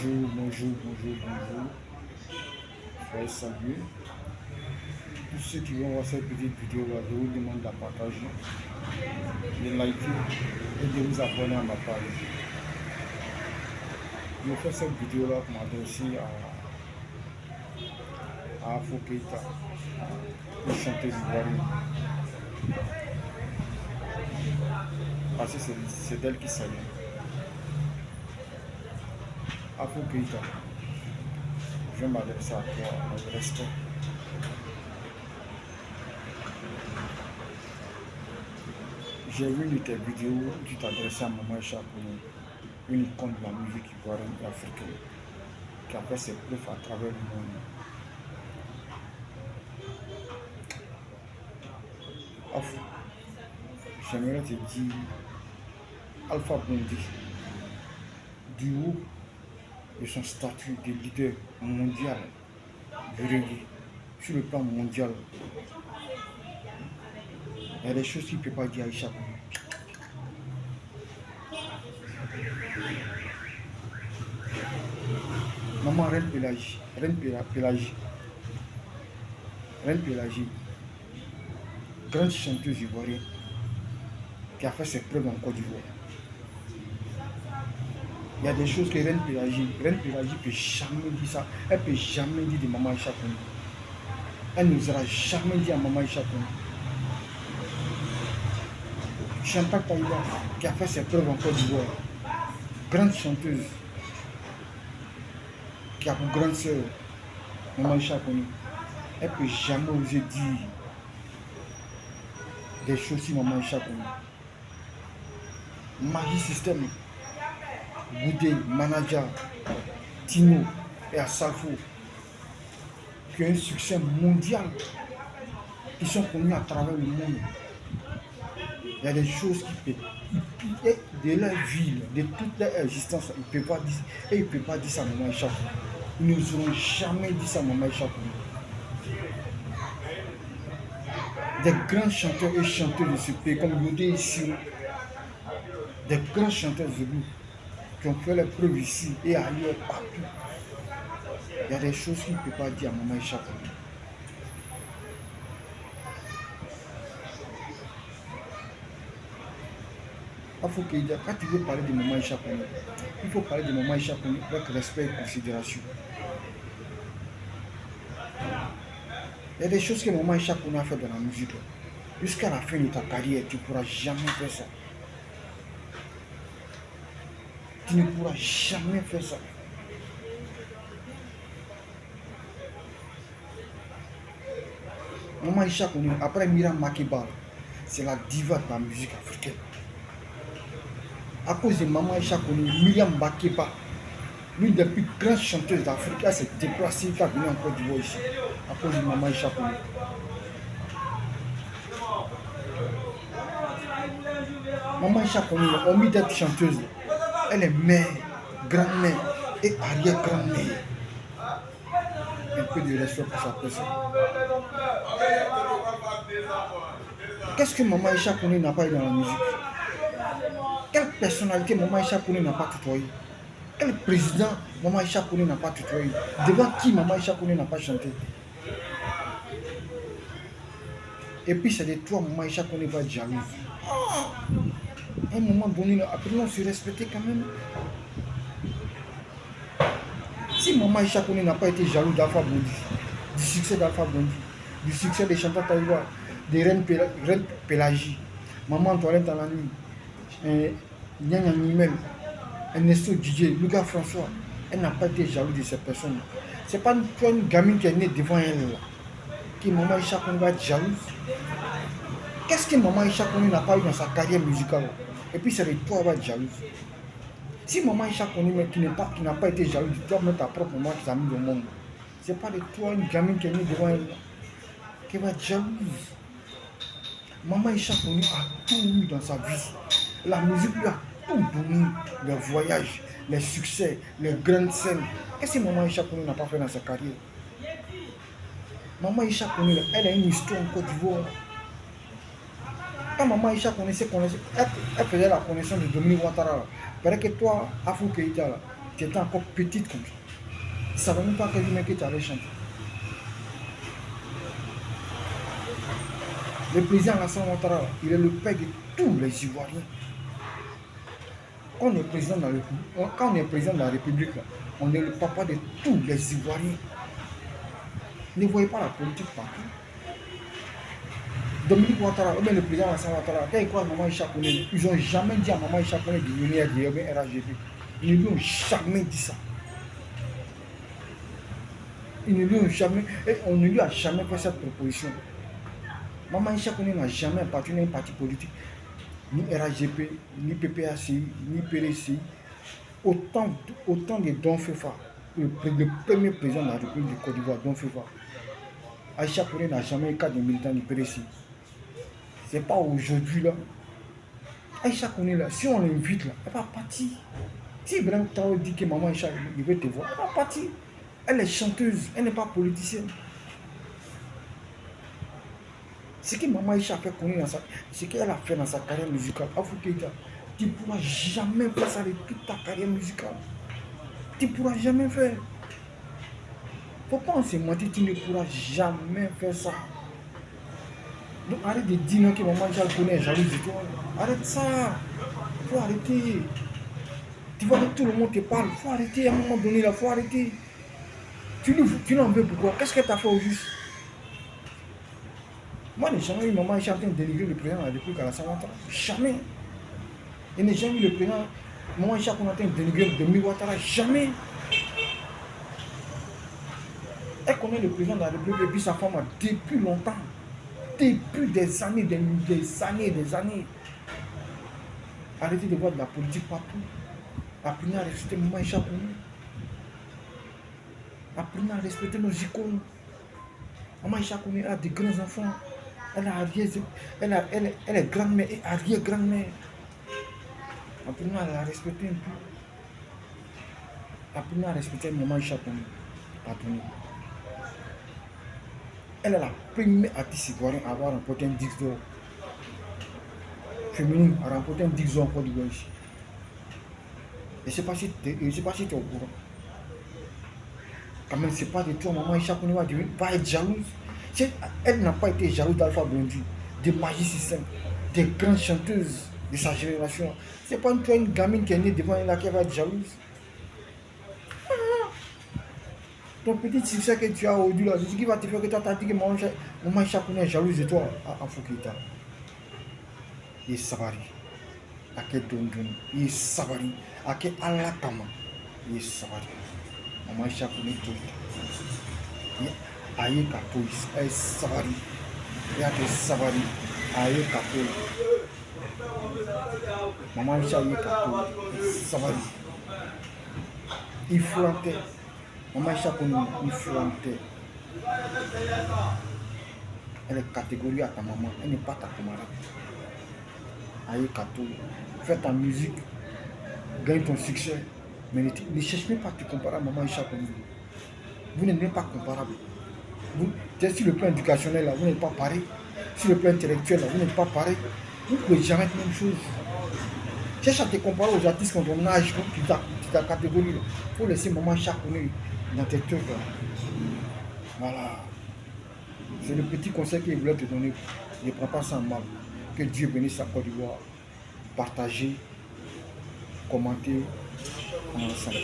Bonjour. Soyez salués. Tous ceux qui vont voir cette petite vidéo là, je vous demande de la partager, de liker et de vous abonner à ma page. Je fais cette vidéo là pour m'adresser à Afro Keita, une chanteuse ivoirienne. Parce que c'est d'elle qui s'agit. Afro Keita, je vais m'adresser à toi avec respect. J'ai vu une de tes vidéos où tu t'adressais à Maman Chakouni, une icône de la musique ivoirienne et africaine, qui a fait ses preuves à travers le monde. Afro, j'aimerais te dire, Alpha Blondy, du haut de son statut de leader mondial du reggae, sur le plan mondial, il y a des choses qu'il ne peut pas dire à Aïcha Kouni. Maman Reine Pélagie, grande chanteuse ivoirienne qui a fait ses preuves en Côte d'Ivoire. Il y a des choses que Reine Pélagie peut jamais dire ça. Elle peut jamais dire de Maman Aïcha Kouni. Elle n'osera jamais dire à Maman Aïcha Kouni. Chantal Taïba qui a fait ses preuves en Côte d'Ivoire. Grande chanteuse qui a pour grande sœur Maman Aïcha Kouni. Elle ne peut jamais oser dire des choses sur Maman Aïcha Kouni. Magie System, Goudé, Manager, Tino et Asafo, qui ont un succès mondial, qui sont connus à travers le monde. Il y a des choses qui peuvent, de leur vie, de toute leur existence, ils ne peuvent pas dire, et ils ne peuvent pas dire ça à Maman Aïcha Kouni. Ils n'oseront jamais dire ça à Maman Aïcha Kouni. Des grands chanteurs et chanteurs de ce pays, comme Yodé et Siro, des grands chanteurs de nous qui ont fait leurs preuves ici et ailleurs, partout. Il y a des choses qu'il ne peut pas dire à Maman Aïcha Kouni. Quand tu veux parler de Maman Aïcha Kouni, il faut parler de Maman Aïcha Kouni avec respect et considération. Il y a des choses que Maman Aïcha Kouni a fait dans la musique. Jusqu'à la fin de ta carrière, tu ne pourras jamais faire ça. Tu ne pourras jamais faire ça. Maman Aïcha Kouni, après Myriam Makeba, c'est la diva de la musique africaine. À cause de Maman Aïcha Kouni, Myriam Makeba, l'une des plus grandes chanteuses d'Afrique, elle s'est déplacée, elle est venue en Côte d'Ivoire ici, à cause de Maman Aïcha Kouni. Maman Aïcha Kouni, on mis d'être chanteuse. Elle est mère, grand-mère et arrière-grand-mère. Un peu de respect pour sa personne. Qu'est-ce que Maman Aïcha Kouni n'a pas eu dans la musique? Quelle personnalité Maman Aïcha Kouni n'a pas tutoyé? Quel président Maman Aïcha Kouni n'a pas tutoyé? Devant qui Maman Aïcha Kouni n'a pas chanté? Et puis c'est de toi Maman Aïcha Kouni va être jalouse. À un moment donné, apprenons à se respecter quand même. Si Maman Aïcha Kouni n'a pas été jaloux d'Alpha Blondy, du succès d'Alpha Blondy, du succès de Chantal Taïba, de Reine Pélagie, Maman Antoinette dans la nuit, Nyanya Nimel, Ernesto Didier, Lucas François, elle n'a pas été jalouse de ces personnes. C'est pas une gamine qui est née devant elle là, que Maman Aïcha Kouni va être jalouse. Qu'est-ce que Maman Aïcha Kouni n'a pas eu dans sa carrière musicale? Et puis c'est de toi qui va être jalouse. Si Maman Aïcha Kouni qui n'a pas été jalouse, tu dois mettre ta propre maman qui t'a mis au monde. C'est pas de toi une gamine qui est née devant elle qui va être jalouse. Maman Aïcha Kouni a tout eu dans sa vie. La musique lui a tout donné. Les voyages, les succès, les grandes scènes. Qu'est-ce que Maman Aïcha Kouni n'a pas fait dans sa carrière? Maman Aïcha Kouni, elle a une histoire en Côte d'Ivoire. Quand Maman Aïcha elle faisait la connaissance de Dominique Ouattara. Il paraît que toi, Afro Keita, Tu étais encore petite comme ça. Tu ne savais même pas quel mec que tu allais chanter. Le président Alassane Ouattara, il est le père de tous les Ivoiriens. Quand on est président de la République, on est le papa de tous les Ivoiriens. Ne voyez pas la politique partout. Dominique Ouattara, ou bien le président Alassane Ouattara, quand ils croisent Maman Isha Koné, ils n'ont jamais dit à Maman Isha Koné de venir à RAGP. Ils ne lui ont jamais dit ça. Ils ne lui ont jamais, et on ne lui a jamais fait cette proposition. Maman Isha Koné n'a jamais appartenu à un parti politique, ni RAGP, ni PPACI, ni PRC. Autant de Don Fefa, le premier président de la République de Côte d'Ivoire, Don Fefa. Aïcha Koné n'a jamais eu cas de militant du PRC. Ce n'est pas aujourd'hui là. Aïcha Koné là, si on l'invite là, elle va partir. Si Ibrahim Traoré dit que maman Aïcha, il veut te voir, elle va partir. Elle est chanteuse, elle n'est pas politicienne. Ce que maman Aïcha a fait connaître ce qu'elle a fait dans sa carrière musicale, Afoukeïta, tu ne pourras jamais faire ça de toute ta carrière musicale. Tu ne pourras jamais faire. Faut pas en se mentir, tu ne pourras jamais faire ça. Donc arrête de dire que maman Aïcha connaît jalouse de toi. Arrête ça. Faut arrêter. Tu vois que tout le monde te parle. Faut arrêter à un moment donné là, faut arrêter. Tu n'en veux pourquoi? Qu'est-ce qu'elle t'a fait au juste? Moi, je n'ai jamais eu maman Aïcha en train de dénigrer le président de la République à la Ouattara. Jamais. Je n'ai jamais eu le président maman Aïcha en train de dénigrer Dominique Ouattara. Jamais. Elle connaît le président de la République et puis sa femme depuis longtemps. Depuis des années, des années. Arrêtez de voir de la politique partout. Apprenez à respecter maman Aïcha Koné. Apprenez à respecter nos icônes. Maman Aïcha Koné a des grands enfants. Elle est grand-mère et arrière-grand-mère. Apprenez à la respecter un peu. Apprenez à respecter maman Aïcha Koné. Apprenez. Elle est la première artiste ivoirienne à avoir remporté un disque d'or. Féminine a remporté un disque d'or en Côte d'Ivoire. Je ne sais pas si tu es au courant. Quand même, ce n'est pas de toi, maman Aïcha Koné va être jalouse. Elle n'a pas été jalouse d'Alpha Blondy, de Magie System, des grandes chanteuses de sa génération. Ce n'est pas une gamine qui est née devant elle qui va être jalouse. Ton petit succès que tu as aujourd'hui, là, c'est ce qui va te faire que tu as dit que maman Aïcha Koné est jalouse de toi à Foukeïta. Il est sabari. À quel dondon. Il est sabari. À quel alakama. Il est sabari. Maman Aïcha Koné tout. Aïe Kapoui. Il est sabari. Il y a des sabari. Aïe Kapoui. Maman Aïcha Kapoui. Sabari. Il flantait. Maman Aïcha Koné, il flantait. Elle est catégorie à ta maman. Elle n'est pas ta camarade. Aïe Kapoui. Fais ta musique. Gagne ton succès. Mais ne cherche même pas à te comparer à maman Aïcha Koné. Vous n'êtes même pas comparable. Sur le plan éducationnel, là, vous n'êtes pas pareil. Sur le plan intellectuel, là, vous n'êtes pas pareil. Vous ne pouvez jamais être la même chose. Cherche à te comparer aux artistes quand on âge, ta catégorie. Il faut laisser maman Aïcha Koné dans tes trucs. Voilà. C'est le petit conseil qu'il voulait te donner. Ne prends pas ça en mal. Que Dieu bénisse la Côte d'Ivoire. Partagez, commentez ensemble.